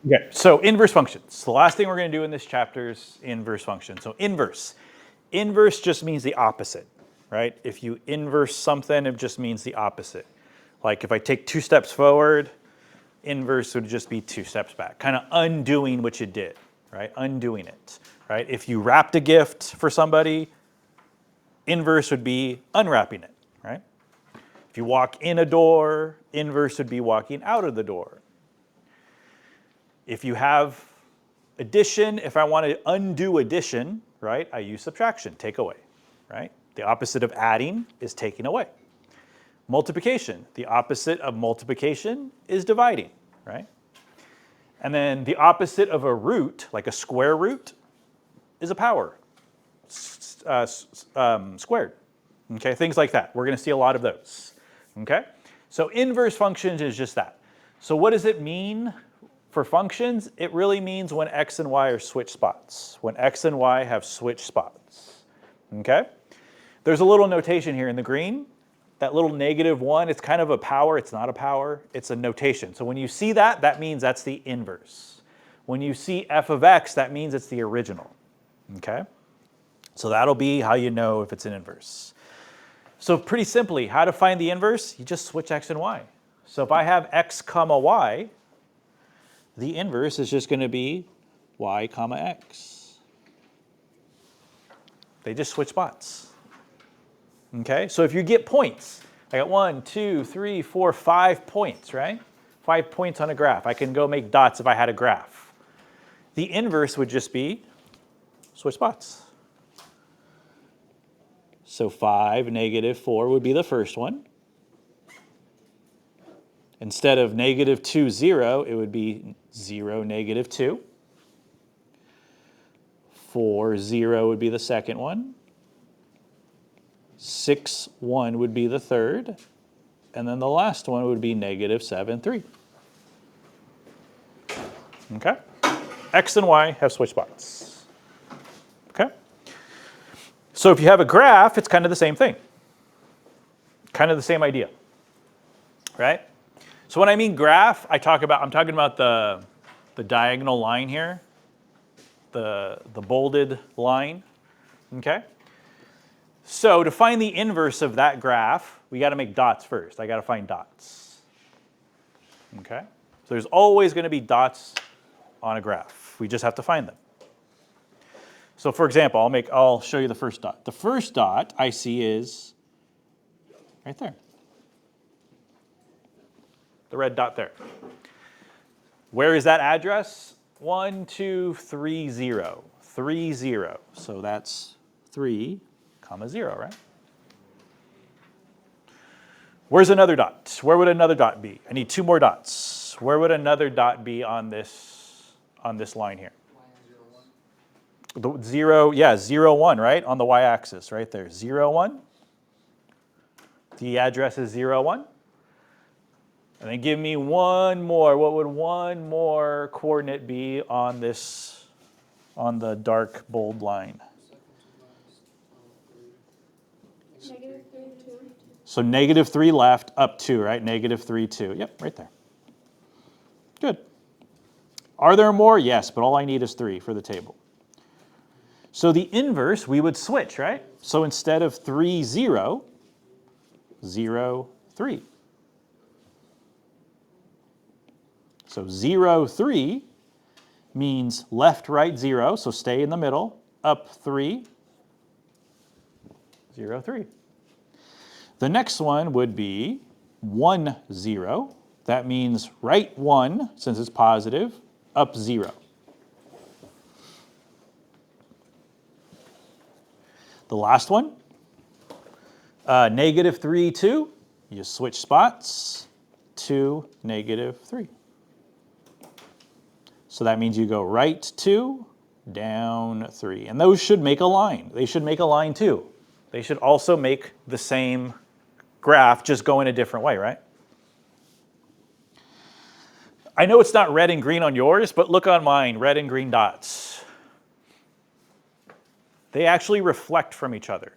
Okay, so inverse functions. The last thing we're going to do in this chapter is inverse functions. So inverse. Inverse just means the opposite, right? If you inverse something, it just means the opposite. Like if I take 2 steps forward, inverse would just be 2 steps back, kind of undoing what you did, right? Undoing it, right? If you wrapped a gift for somebody, inverse would be unwrapping it, right? If you walk in a door, inverse would be walking out of the door. If you have addition, if I want to undo addition, right, I use subtraction, take away, right? The opposite of adding is taking away. Multiplication, the opposite of multiplication is dividing, right? And then the opposite of a root, like a square root, is a power, squared. Okay, things like that. We're going to see a lot of those. Okay, so inverse functions is just that. So what does it mean for functions? It really means when x and y are switched spots. When x and y have switched spots. Okay, there's a little notation here in the green. That little -1, it's kind of a power. It's not a power. It's a notation. So when you see that, that means that's the inverse. When you see f of x, that means it's the original. Okay, so that'll be how you know if it's an inverse. So pretty simply, how to find the inverse? You just switch x and y. So if I have x comma y, the inverse is just going to be y comma x. They just switch spots. Okay, so if you get points, I got 1, 2, 3, 4, 5 points, right? 5 points on a graph. I can go make dots if I had a graph. The inverse would just be switch spots. So 5, -4 would be the first one. Instead of -2, 0, it would be 0, -2. 4, 0 would be the second one. 6, 1 would be the third. And then the last one would be -7, 3. Okay? X and Y have switch spots. Okay? So if you have a graph, it's kind of the same thing. Kind of the same idea. Right? So when I mean graph, I'm talking about the diagonal line here, the bolded line. Okay? So to find the inverse of that graph, we got to make dots first. I got to find dots. Okay? So there's always going to be dots on a graph. We just have to find them. So for example, I'll show you the first dot. The first dot I see is right there. The red dot there. Where is that address? 1, 2, 3, 0. 3, 0. So that's 3, 0, right? Where's another dot? Where would another dot be? I need 2 more dots. Where would another dot be on this line here? The 0, yeah, 0, 1, right? On the y-axis, right there. 0, 1. The address is 0, 1. And then give me one more. What would one more coordinate be on the dark bold line? -3, 2. So -3 left, up 2, right? -3, 2. Yep, right there. Good. Are there more? Yes, but all I need is 3 for the table. So the inverse, we would switch, right? So instead of 3, 0, 0, 3. So 0, 3 means left, right, 0, so stay in the middle, up 3, 0, 3. The next one would be 1, 0. That means right 1, since it's positive, up 0. The last one, -3, 2. You switch spots, 2, -3. So that means you go right 2, down 3. And those should make a line. They should make a line too. They should also make the same graph, just go in a different way, right? I know it's not red and green on yours, but look on mine, red and green dots. They actually reflect from each other.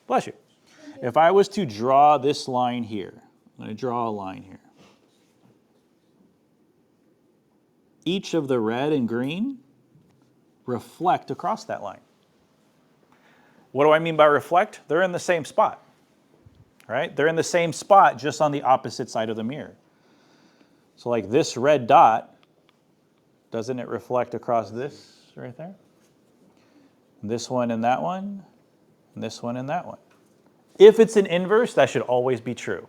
Bless you. If I was to draw this line here, I'm going to draw a line here. each of the red and green reflect across that line. What do I mean by reflect? They're in the same spot, right? They're in the same spot, just on the opposite side of the mirror. So like this red dot, doesn't it reflect across this right there? This one and that one, and this one and that one. If it's an inverse, that should always be true.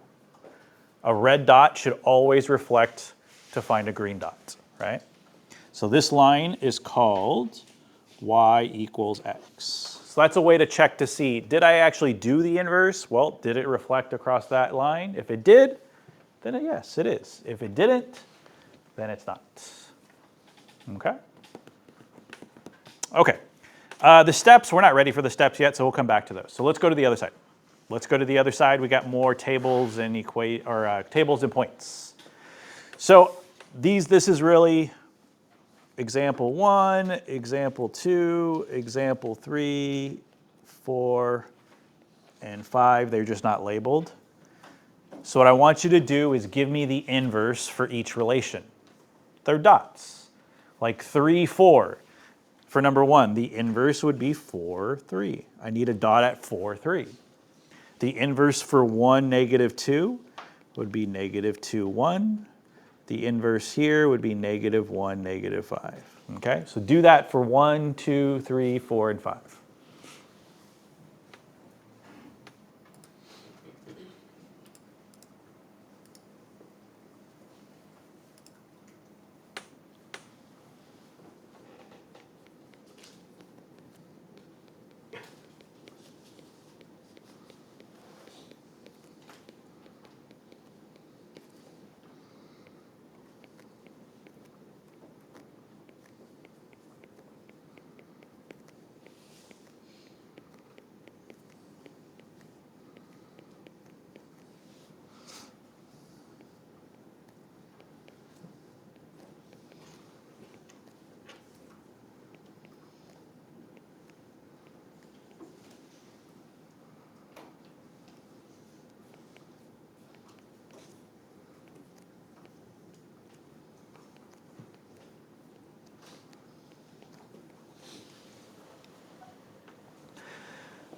A red dot should always reflect to find a green dot, right? So this line is called y equals x. So that's a way to check to see, did I actually do the inverse? Well, did it reflect across that line? If it did, then yes, it is. If it didn't, then it's not. Okay? Okay. The steps, we're not ready for the steps yet, so we'll come back to those. So let's go to the other side. Let's go to the other side. We got more tables and tables and points. So this is really example 1, example 2, example 3, 4, and 5. They're just not labeled. So what I want you to do is give me the inverse for each relation. They're dots, like 3, 4. For number 1, the inverse would be 4, 3. I need a dot at 4, 3. The inverse for 1, negative 2 would be negative 2, 1. The inverse here would be negative 1, negative 5. Okay, so do that for 1, 2, 3, 4, and 5.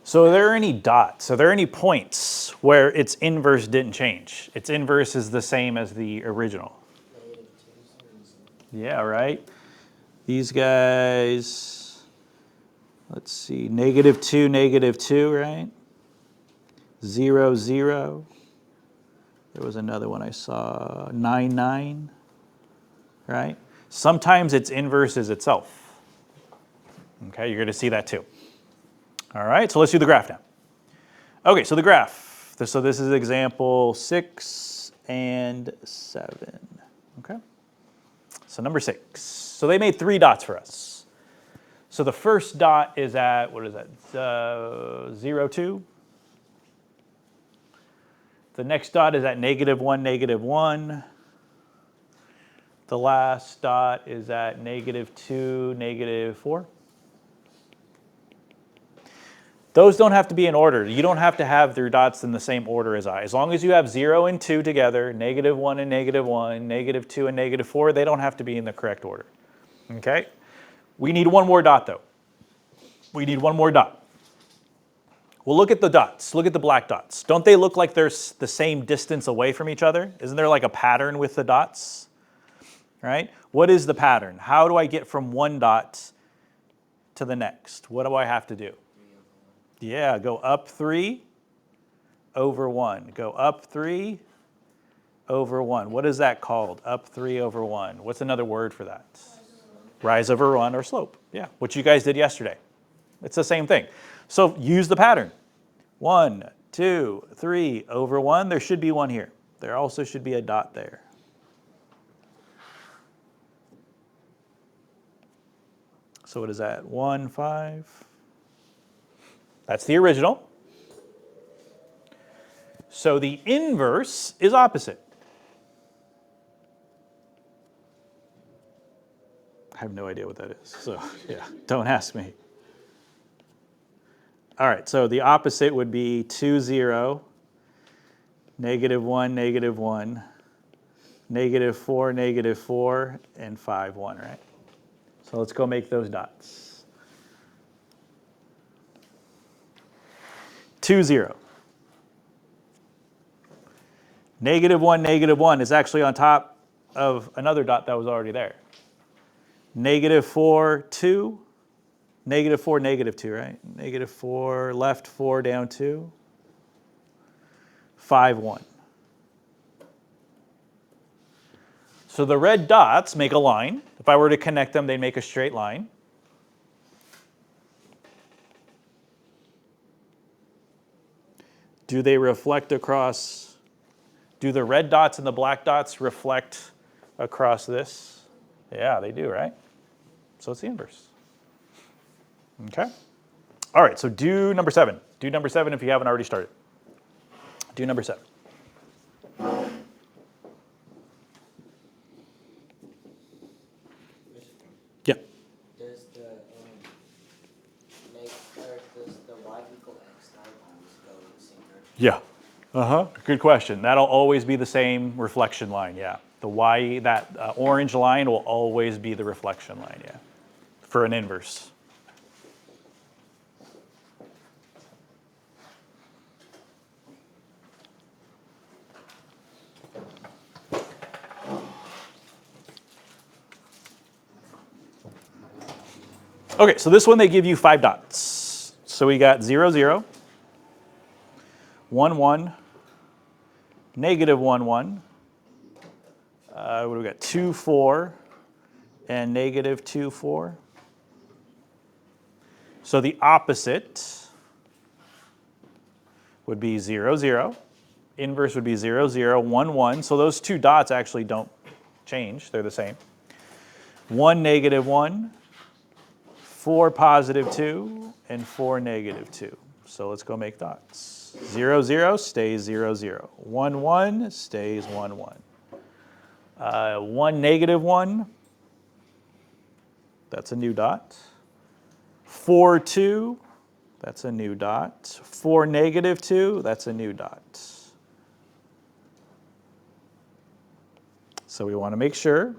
So are there any dots? Are there any points where its inverse didn't change? Its inverse is the same as the original. Yeah, right? These guys, let's see, negative 2, right? 0, 0. There was another one I saw, 9, 9, right? Sometimes its inverse is itself. Okay, you're going to see that too. All right, so let's do the graph now. Okay, so the graph. So this is example 6 and 7. Okay, so number 6. So they made 3 dots for us. So the first dot is at, what is that, 0, 2. The next dot is at negative 1, negative 1. The last dot is at negative 2, negative 4. Those don't have to be in order. You don't have to have their dots in the same order as I. As long as you have 0 and 2 together, negative 1 and negative 1, negative 2 and negative 4, they don't have to be in the correct order. Okay? We need one more dot though. We need one more dot. Well, look at the dots. Look at the black dots. Don't they look like they're the same distance away from each other? Isn't there like a pattern with the dots? Right? What is the pattern? How do I get from one dot to the next? What do I have to do? Yeah, go up 3 over 1. Go up 3 over 1. What is that called? Up 3 over 1. What's another word for that? Rise over 1 or slope. Yeah, what you guys did yesterday. It's the same thing. So use the pattern. 1, 2, 3 over 1. There should be one here. There also should be a dot there. So what is that? 1, 5. That's the original. So the inverse is opposite. I have no idea what that is. So yeah, don't ask me. All right, so the opposite would be 2, 0, negative 1, negative 1, -4, -4, and 5, 1, right? So let's go make those dots. 2, 0. -1, -1 is actually on top of another dot that was already there. -4, 2, -4, -2, right? -4, left 4, down 2, 5, 1. So the red dots make a line. If I were to connect them, they make a straight line. Do they reflect across, do the red dots and the black dots reflect across this? Yeah, they do, right? So it's the inverse. Okay? All right, so do number 7. Do number 7 if you haven't already started. Do number 7. Yeah. Does the does the y equal x always go in the same direction? Yeah. Good question. That'll always be the same reflection line, yeah. The y, that orange line will always be the reflection line, yeah, for an inverse. Okay, so this one they give you 5 dots. So we got 0, 0, 1, 1, -1, 1. What do we got? 2, 4, and -2, 4. So the opposite would be 0, 0. Inverse would be 0, 0, 1, 1. So those 2 dots actually don't change. They're the same. 1, -1. 4, +2, and 4, -2. So let's go make dots. 0, 0 stays 0, 0. 1, 1 stays 1, 1. 1, -1, that's a new dot. 4, 2, that's a new dot. 4, -2, that's a new dot. So we want to make sure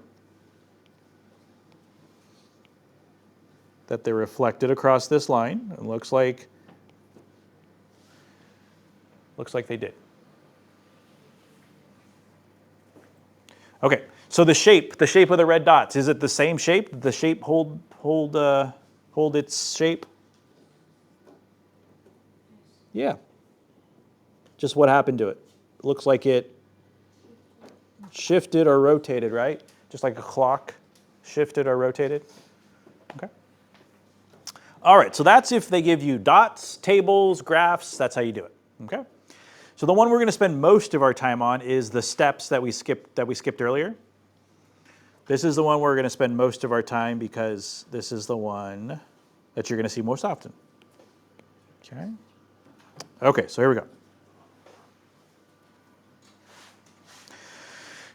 that they're reflected across this line. It looks like they did. Okay, so the shape of the red dots, is it the same shape? Did the shape hold its shape? Yeah. Just what happened to it? It looks like it shifted or rotated, right? Just like a clock shifted or rotated. Okay. All right, so that's if they give you dots, tables, graphs, that's how you do it, okay? So the one we're going to spend most of our time on is the steps that we skipped earlier. This is the one we're going to spend most of our time because this is the one that you're going to see most often. Okay? Okay, so here we go.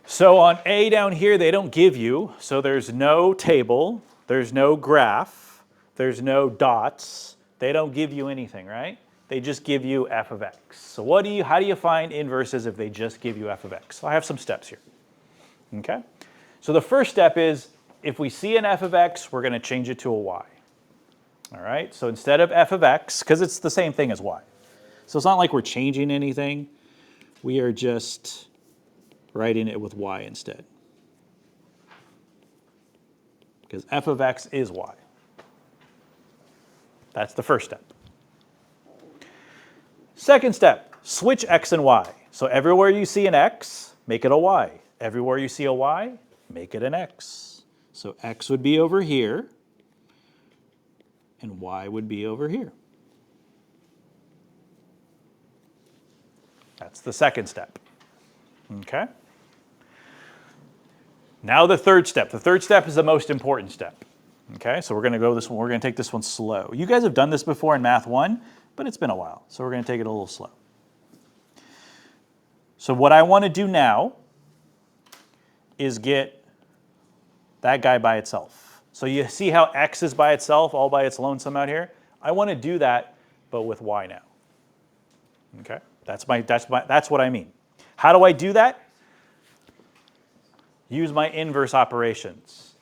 So on A down here, they don't give you, so there's no table, there's no graph, there's no dots. They don't give you anything, right? They just give you f of x. So how do you find inverses if they just give you f of x? So I have some steps here. Okay? So the first step is if we see an f of x, we're going to change it to a y. All right? So instead of f of x, because it's the same thing as y. So it's not like we're changing anything. We are just writing it with y instead. Because f of x is y. That's the first step. Second step, switch x and y. So everywhere you see an x, make it a y. Everywhere you see a y, make it an x. So x would be over here, and y would be over here. That's the second step. Okay? Now the third step. The third step is the most important step. Okay, so we're going to go this one. We're going to take this one slow. You guys have done this before in Math 1, but it's been a while, so we're going to take it a little slow. So what I want to do now is get that guy by itself. So you see how x is by itself, all by its lonesome out here? I want to do that, but with y now. Okay, that's what I mean. How do I do that? use my inverse operations.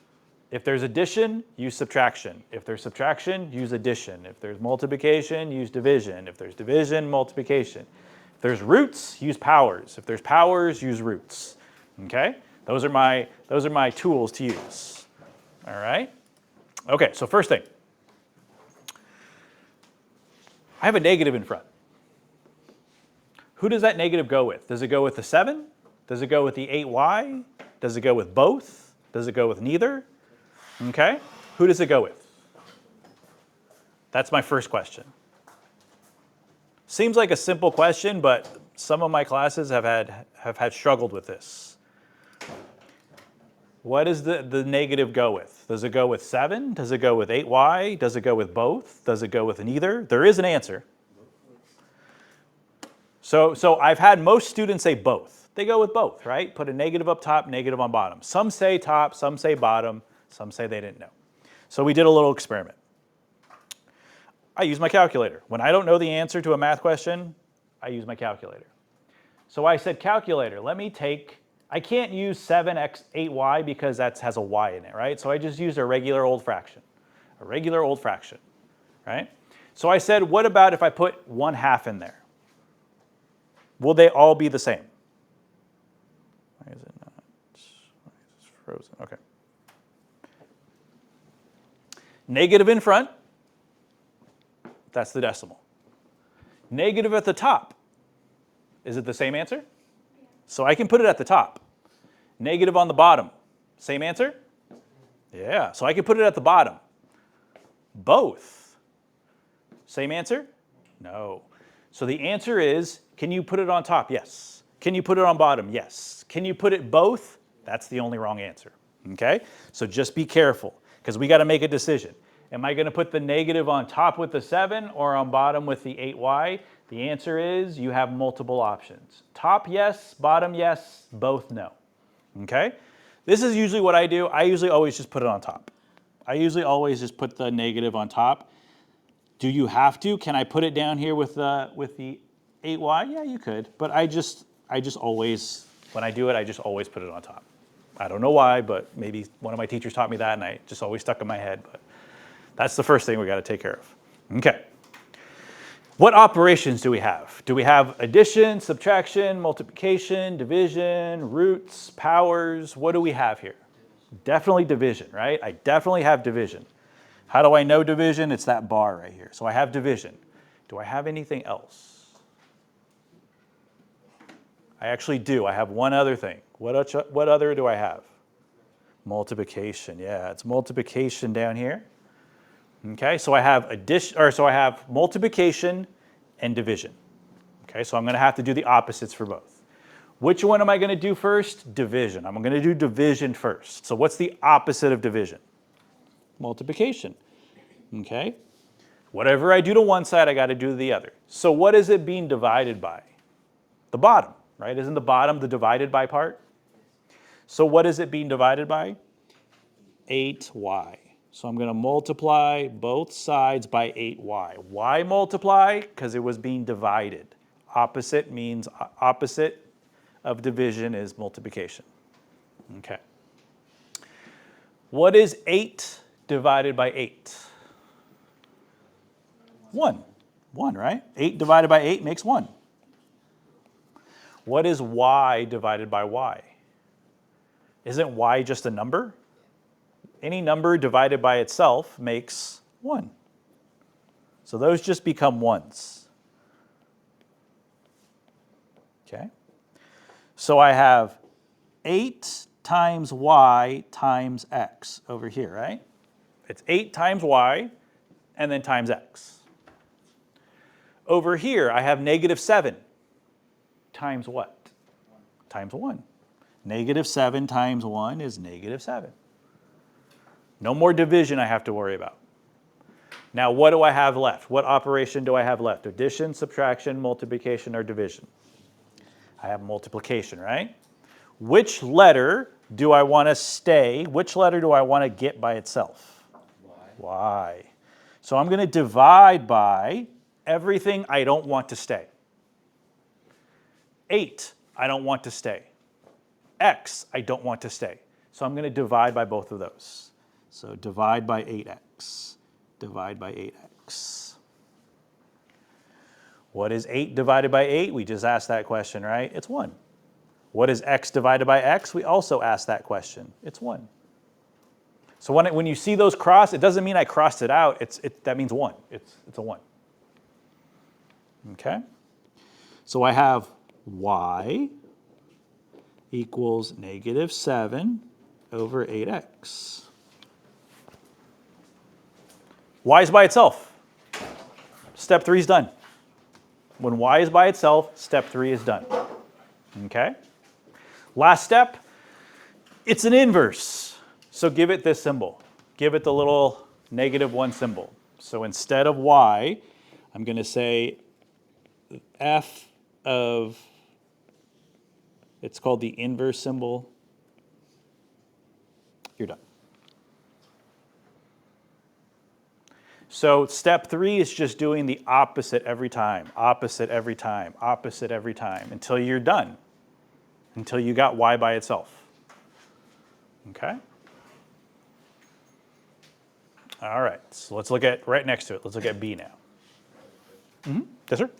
If there's addition, use subtraction. If there's subtraction, use addition. If there's multiplication, use division. If there's division, multiplication. If there's roots, use powers. If there's powers, use roots. Okay? Those are my tools to use. All right? Okay, so first thing. I have a negative in front. Who does that negative go with? Does it go with the 7? Does it go with the 8y? Does it go with both? Does it go with neither? Okay, who does it go with? That's my first question. Seems like a simple question, but some of my classes have had struggled with this. What does the negative go with? Does it go with 7? Does it go with 8y? Does it go with both? Does it go with neither? There is an answer. So I've had most students say both. They go with both, right? Put a negative up top, negative on bottom. Some say top, some say bottom, some say they didn't know. So we did a little experiment. I use my calculator. When I don't know the answer to a math question, I use my calculator. So I said, calculator, let me take, I can't use 7x 8y because that has a y in it, right? So I just used a regular old fraction, right? So I said, what about if I put 1/2 in there? Will they all be the same? Why is it not? Why is this frozen? Okay. Negative in front, that's the decimal. Negative at the top, is it the same answer? Yeah. So I can put it at the top. Negative on the bottom, same answer? Yeah, so I can put it at the bottom. Both, same answer? No. So the answer is, can you put it on top? Yes. Can you put it on bottom? Yes. Can you put it both? That's the only wrong answer, okay? So just be careful, because we got to make a decision. Am I going to put the negative on top with the 7 or on bottom with the 8y? The answer is you have multiple options. Top, yes. Bottom, yes. Both, no. Okay? This is usually what I do. I usually always just put it on top. I usually always just put the negative on top. Do you have to? Can I put it down here with the 8y? Yeah, you could. But I just always, when I do it, I just always put it on top. I don't know why, but maybe one of my teachers taught me that and I just always stuck in my head. But that's the first thing we got to take care of. Okay. What operations do we have? Do we have addition, subtraction, multiplication, division, roots, powers? What do we have here? Definitely division, right? I definitely have division. How do I know division? It's that bar right here. So I have division. Do I have anything else? I actually do. I have one other thing. What other do I have? Multiplication. Yeah, it's multiplication down here. Okay, so I have multiplication and division. Okay, so I'm going to have to do the opposites for both. Which one am I going to do first? Division. I'm going to do division first. So what's the opposite of division? Multiplication. Okay, whatever I do to one side, I got to do to the other. So what is it being divided by? The bottom, right? Isn't the bottom the divided by part? So what is it being divided by? 8y. So I'm going to multiply both sides by 8y. Why multiply? Because it was being divided. Opposite means opposite of division is multiplication. Okay. What is 8 divided by 8? 1. 1, right? 8 divided by 8 makes 1. What is y divided by y? Isn't y just a number? Any number divided by itself makes 1. So those just become 1s. Okay? So I have 8 times y times x over here, right? It's 8 times y and then times x. Over here, I have negative 7 times what? 1. Times 1. Negative 7 times 1 is negative 7. No more division I have to worry about. Now, what do I have left? What operation do I have left? Addition, subtraction, multiplication, or division? I have multiplication, right? Which letter do I want to stay? Which letter do I want to get by itself? Y. So I'm going to divide by everything I don't want to stay. 8, I don't want to stay. X, I don't want to stay. So I'm going to divide by both of those. So divide by 8x. Divide by 8x. What is 8 divided by 8? We just asked that question, right? It's 1. What is x divided by x? We also asked that question. It's 1. So when you see those cross, it doesn't mean I crossed it out. That means 1. It's a 1. Okay? So I have y equals negative 7 over 8x. Y is by itself. Step 3 is done. When y is by itself, step 3 is done. Okay? Last step, it's an inverse. So give it this symbol. Give it the little -1 symbol. So instead of y, I'm going to say f of, it's called the inverse symbol. You're done. So step 3 is just doing the opposite every time, opposite every time, opposite every time, until you're done, until you got y by itself. Okay? All right, so let's look at right next to it. Let's look at b now. Yes, sir?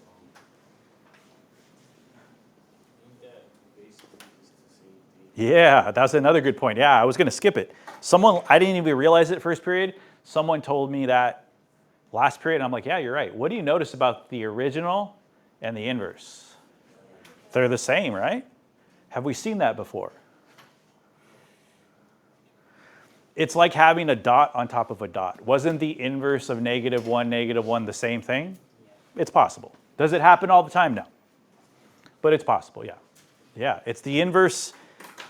Yeah, that's another good point. Yeah, I was going to skip it. I didn't even realize it first period. Someone told me that last period, and I'm like, yeah, you're right. What do you notice about the original and the inverse? They're the same, right? Have we seen that before? It's like having a dot on top of a dot. Wasn't the inverse of -1 the same thing? It's possible. Does it happen all the time? No. But it's possible, yeah. Yeah, it's the inverse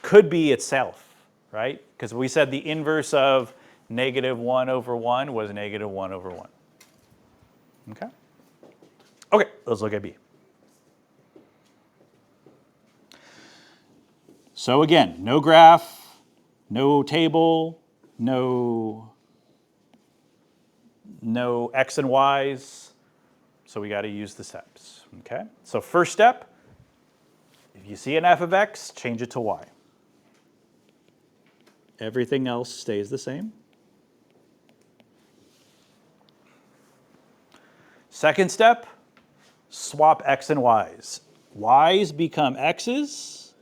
could be itself, right? Because we said the inverse of -1 over 1 was -1 over 1. Okay? Okay, let's look at B. So again, no graph, no table, no x and y's. So we got to use the steps. Okay? So first step, if you see an f of x, change it to y. Everything else stays the same. Second step, swap x and y's. Y's become x's,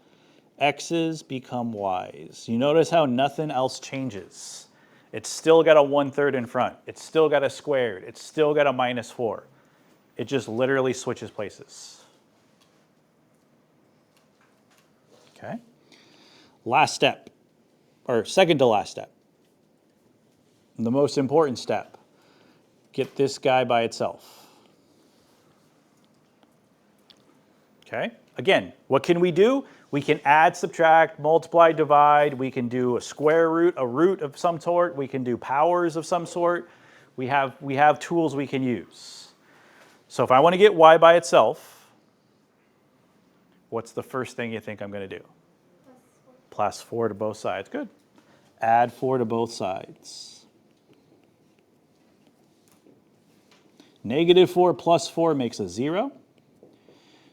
x's become y's. You notice how nothing else changes. It's still got a 1/3 in front. It's still got a squared. It's still got a -4. It just literally switches places. Okay? Last step, or second to last step. The most important step, get this guy by itself. Okay? Again, what can we do? We can add, subtract, multiply, divide. We can do a square root, a root of some sort. We can do powers of some sort. We have tools we can use. So if I want to get y by itself, what's the first thing you think I'm going to do? Plus 4 to both sides. Good. Add 4 to both sides. -4 plus 4 makes a 0.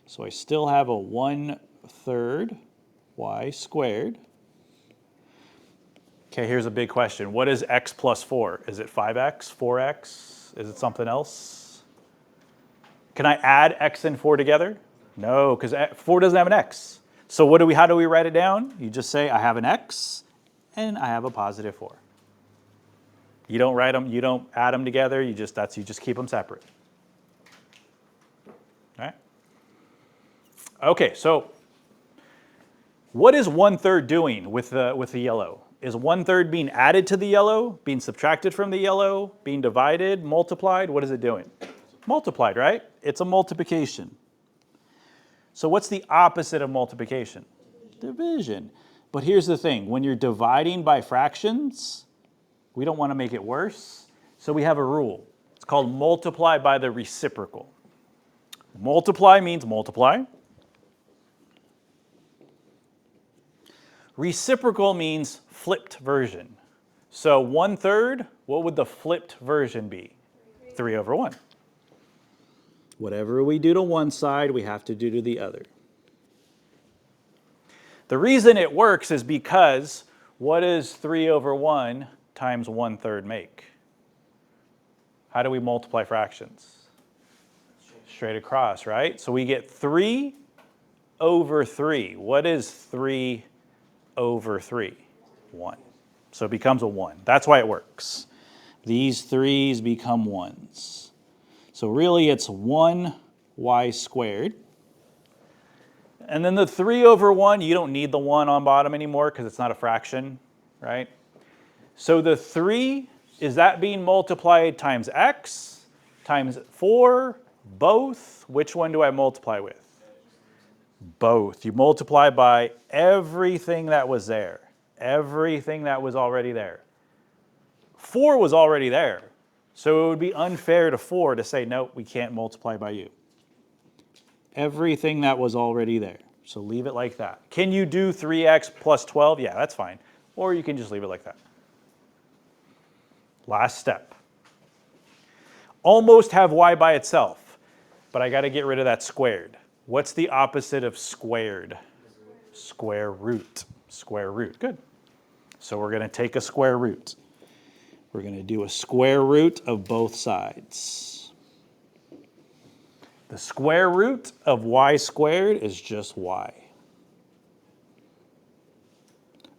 So I still have a 1/3 y squared. Okay, here's a big question. What is x plus 4? Is it 5x, 4x? Is it something else? Can I add x and 4 together? No, because 4 doesn't have an x. So how do we write it down? You just say I have an x and I have a +4. You don't write them, you don't add them together, you just keep them separate. All right? Okay, so what is 1/3 doing with the yellow? Is 1/3 being added to the yellow, being subtracted from the yellow, being divided, multiplied? What is it doing? Multiplied, right? It's a multiplication. So what's the opposite of multiplication? Division. But here's the thing. When you're dividing by fractions, we don't want to make it worse. So we have a rule. It's called multiply by the reciprocal. Multiply means multiply. Reciprocal means flipped version. So 1/3, what would the flipped version be? 3 over 1. Whatever we do to one side, we have to do to the other. The reason it works is because What does 3 over 1 times 1/3 make? How do we multiply fractions? Straight across, right? So we get 3 over 3. What is 3 over 3? 1. So it becomes a 1. That's why it works. These 3's become 1's. So really it's 1y squared. And then the 3 over 1, you don't need the 1 on bottom anymore because it's not a fraction, right? So the 3, is that being multiplied times x, times 4, both? Which one do I multiply with? Both. You multiply by everything that was there. Everything that was already there. 4 was already there. So it would be unfair to 4 to say, no, we can't multiply by you. Everything that was already there. So leave it like that. Can you do 3x plus 12? Yeah, that's fine. Or you can just leave it like that. Last step. Almost have y by itself, but I got to get rid of that squared. What's the opposite of squared? Square root. Square root. Good. So we're going to take a square root. We're going to do a square root of both sides. The square root of y squared is just y.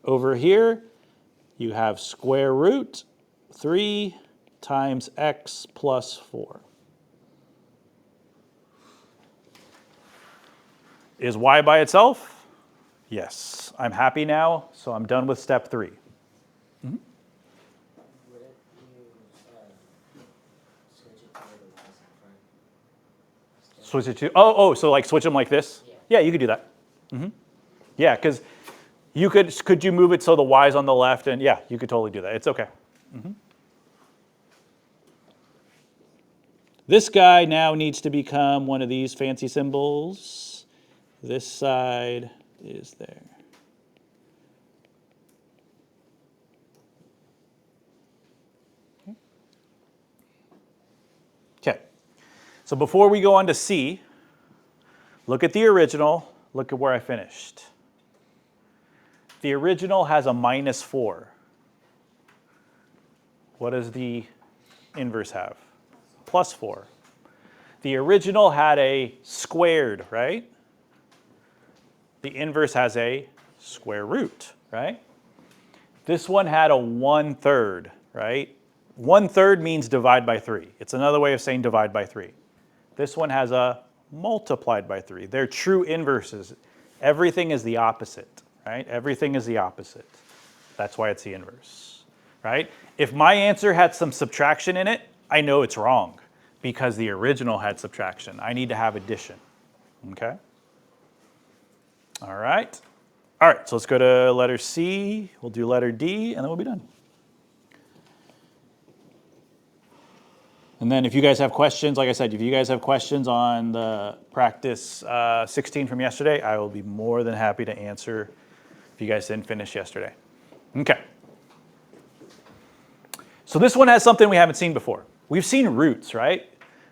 Over here, you have square root 3 times x plus 4. Is y by itself? Yes. I'm happy now, so I'm done with step 3. Would it switch it to where the y's in front? Switch it to, so like switch them like this? Yeah, you could do that. Yeah, because you could you move it so the y's on the left? And yeah, you could totally do that. It's okay. This guy now needs to become one of these fancy symbols. This side is there. Okay. So before we go on to C, look at the original. Look at where I finished. The original has a minus 4. What does the inverse have? Plus 4. The original had a squared, right? The inverse has a square root, right? This one had a 1/3, right? 1/3 means divide by 3. It's another way of saying divide by 3. This one has a multiplied by 3. They're true inverses. Everything is the opposite, right? Everything is the opposite. That's why it's the inverse, right? If my answer had some subtraction in it, I know it's wrong because the original had subtraction. I need to have addition, okay? All right. All right, so let's go to letter C. We'll do letter D, and then we'll be done. And then if you guys have questions, like I said, if you guys have questions on the practice 16 from yesterday, I will be more than happy to answer if you guys didn't finish yesterday. Okay. So this one has something we haven't seen before. We've seen roots, right?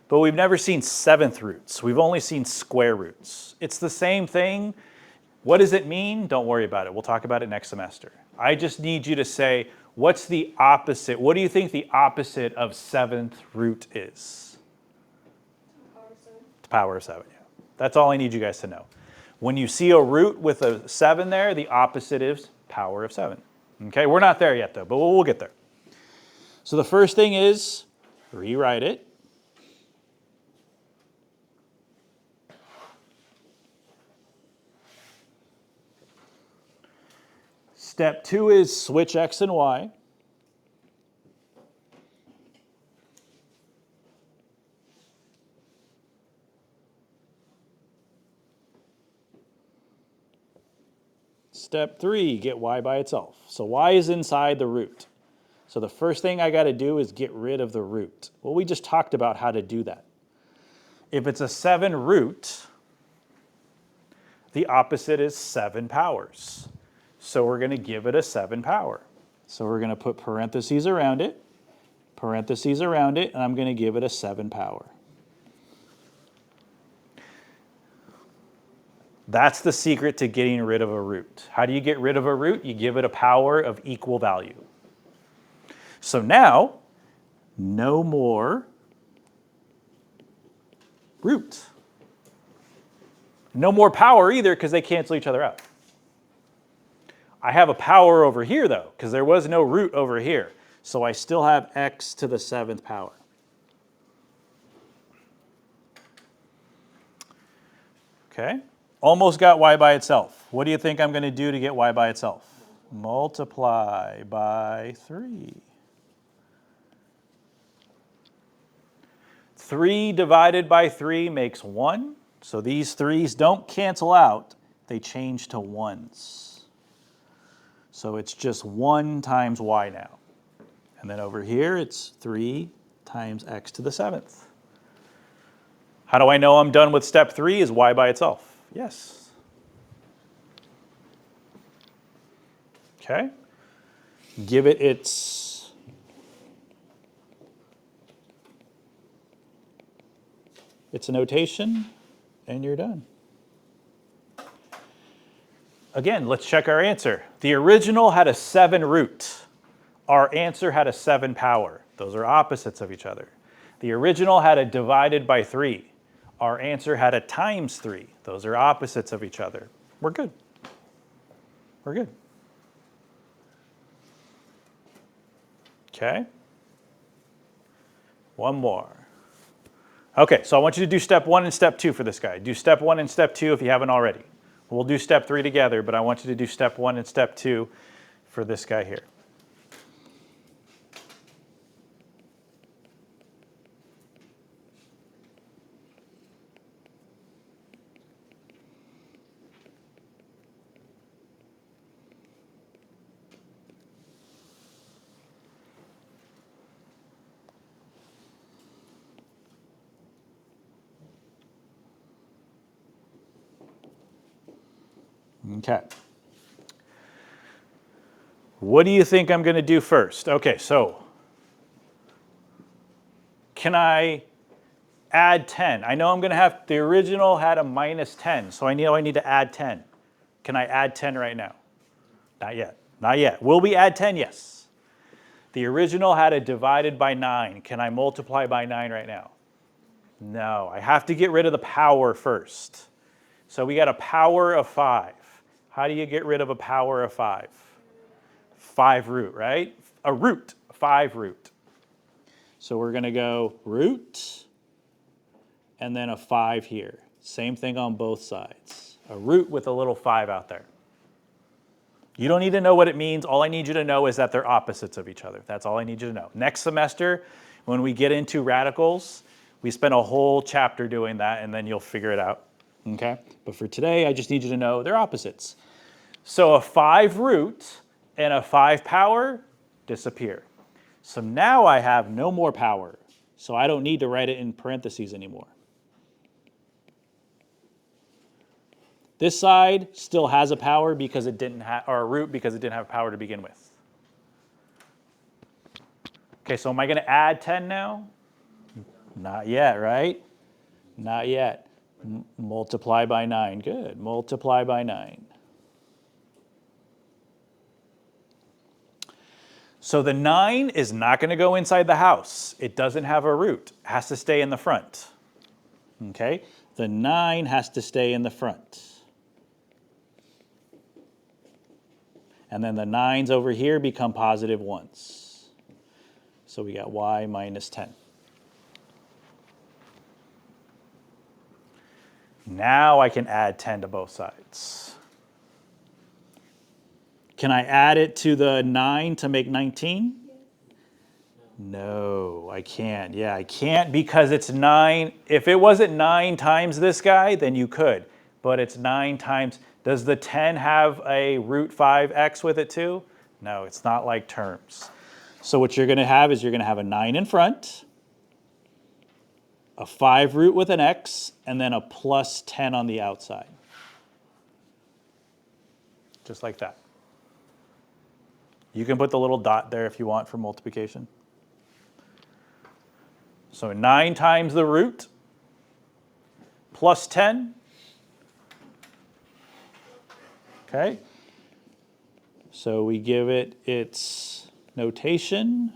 But we've never seen seventh roots. We've only seen square roots. It's the same thing. What does it mean? Don't worry about it. We'll talk about it next semester. I just need you to say, what's the opposite? What do you think the opposite of seventh root is? Power of 7. The power of 7, yeah. That's all I need you guys to know. When you see a root with a 7 there, the opposite is power of 7. Okay, we're not there yet though, but we'll get there. So the first thing is rewrite it. Step 2 is switch x and y. Step 3, get y by itself. So y is inside the root. So the first thing I got to do is get rid of the root. Well, we just talked about how to do that. If it's a 7 root, the opposite is 7 powers. So we're going to give it a 7 power. So we're going to put parentheses around it, and I'm going to give it a 7 power. That's the secret to getting rid of a root. How do you get rid of a root? You give it a power of equal value. So now, no more root. No more power either because they cancel each other out. I have a power over here though because there was no root over here. So I still have x to the 7th power. Okay, almost got y by itself. What do you think I'm going to do to get y by itself? Multiply by 3. 3 divided by 3 makes 1. So these 3's don't cancel out. They change to 1s. So it's just 1 times y now. And then over here, it's 3 times x to the 7th. How do I know I'm done with step 3? Is y by itself? Yes. Okay. Give it its notation, and you're done. Again, let's check our answer. The original had a 7 root. Our answer had a 7 power. Those are opposites of each other. The original had a divided by 3. Our answer had a times 3. Those are opposites of each other. We're good. We're good. Okay. One more. Okay, so I want you to do step 1 and step 2 for this guy. Do step 1 and step 2 if you haven't already. We'll do step 3 together, but I want you to do step 1 and step 2 for this guy here. Okay. What do you think I'm going to do first? Okay, so can I add 10? I know I'm going to have, the original had a minus 10, so I need to add 10. Can I add 10 right now? Not yet. Not yet. Will we add 10? Yes. The original had a divided by 9. Can I multiply by 9 right now? No. I have to get rid of the power first. So we got a power of 5. How do you get rid of a power of 5? 5 root, right? A root, 5 root. So we're going to go root and then a 5 here. Same thing on both sides. A root with a little 5 out there. You don't need to know what it means. All I need you to know is that they're opposites of each other. That's all I need you to know. Next semester, when we get into radicals, we spend a whole chapter doing that, and then you'll figure it out. Okay? But for today, I just need you to know they're opposites. So a 5 root and a 5 power disappear. So now I have no more power. So I don't need to write it in parentheses anymore. This side still has a power because it didn't have, or a root because it didn't have power to begin with. Okay, so am I going to add 10 now? Not yet, right? Not yet. Multiply by 9. Good. Multiply by 9. So the 9 is not going to go inside the house. It doesn't have a root. It has to stay in the front. Okay? The 9 has to stay in the front. And then the 9's over here become positive 1s. So we got y minus 10. Now I can add 10 to both sides. Can I add it to the 9 to make 19? No, I can't. Yeah, I can't because it's 9. If it wasn't 9 times this guy, then you could. But it's 9 times. Does the 10 have a root 5x with it too? No, it's not like terms. So what you're going to have is you're going to have a 9 in front, a 5 root with an x, and then a plus 10 on the outside. Just like that. You can put the little dot there if you want for multiplication. So 9 times the root plus 10 Okay? So we give it its notation.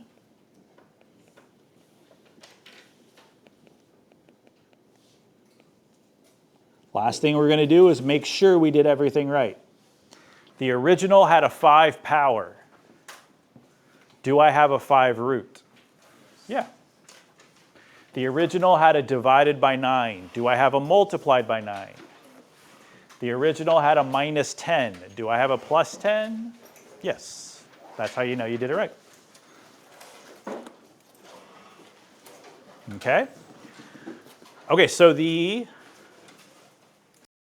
Last thing we're going to do is make sure we did everything right. The original had a 5 power. Do I have a 5 root? Yeah. The original had a divided by 9. Do I have a multiplied by 9? The original had a minus 10. Do I have a plus 10? Yes. That's how you know you did it right. Okay? Okay, so the